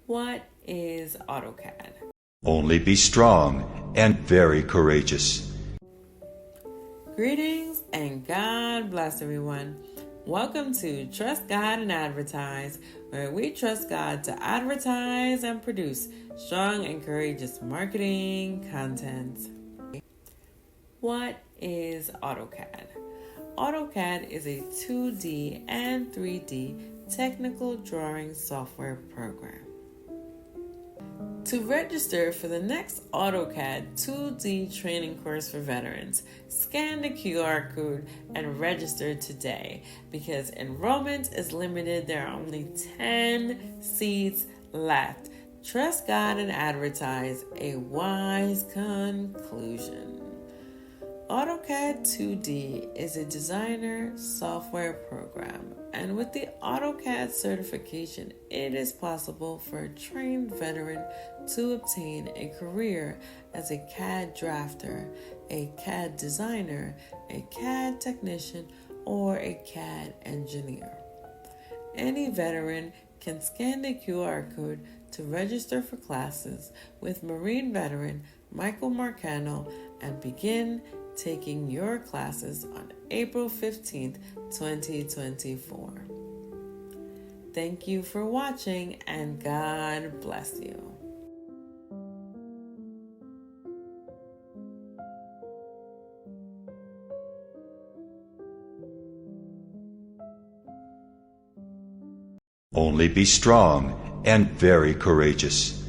What is Autocad? Only be strong and very courageous. Greetings and God bless everyone. Welcome to Trust God and Advertise, where we trust God to advertise and produce strong and courageous marketing content. What is Autocad? Autocad is a 2D and 3D technical drawing software program. To register for the next AutoCAD 2D training course for veterans, scan the QR code and register today because enrollment is limited. There are only 10 seats left. Trust God and advertise, a wise conclusion. AutoCAD 2D is a designer software program, and with the AutoCAD certification, it is possible for a trained veteran to obtain a career as a CAD drafter, a CAD designer, a CAD technician, or a CAD engineer. Any veteran can scan the QR code to register for classes with Marine veteran Michael Marcano and begin taking your classes on April 15th, 2024. Thank you for watching and God bless you. Only be strong and very courageous.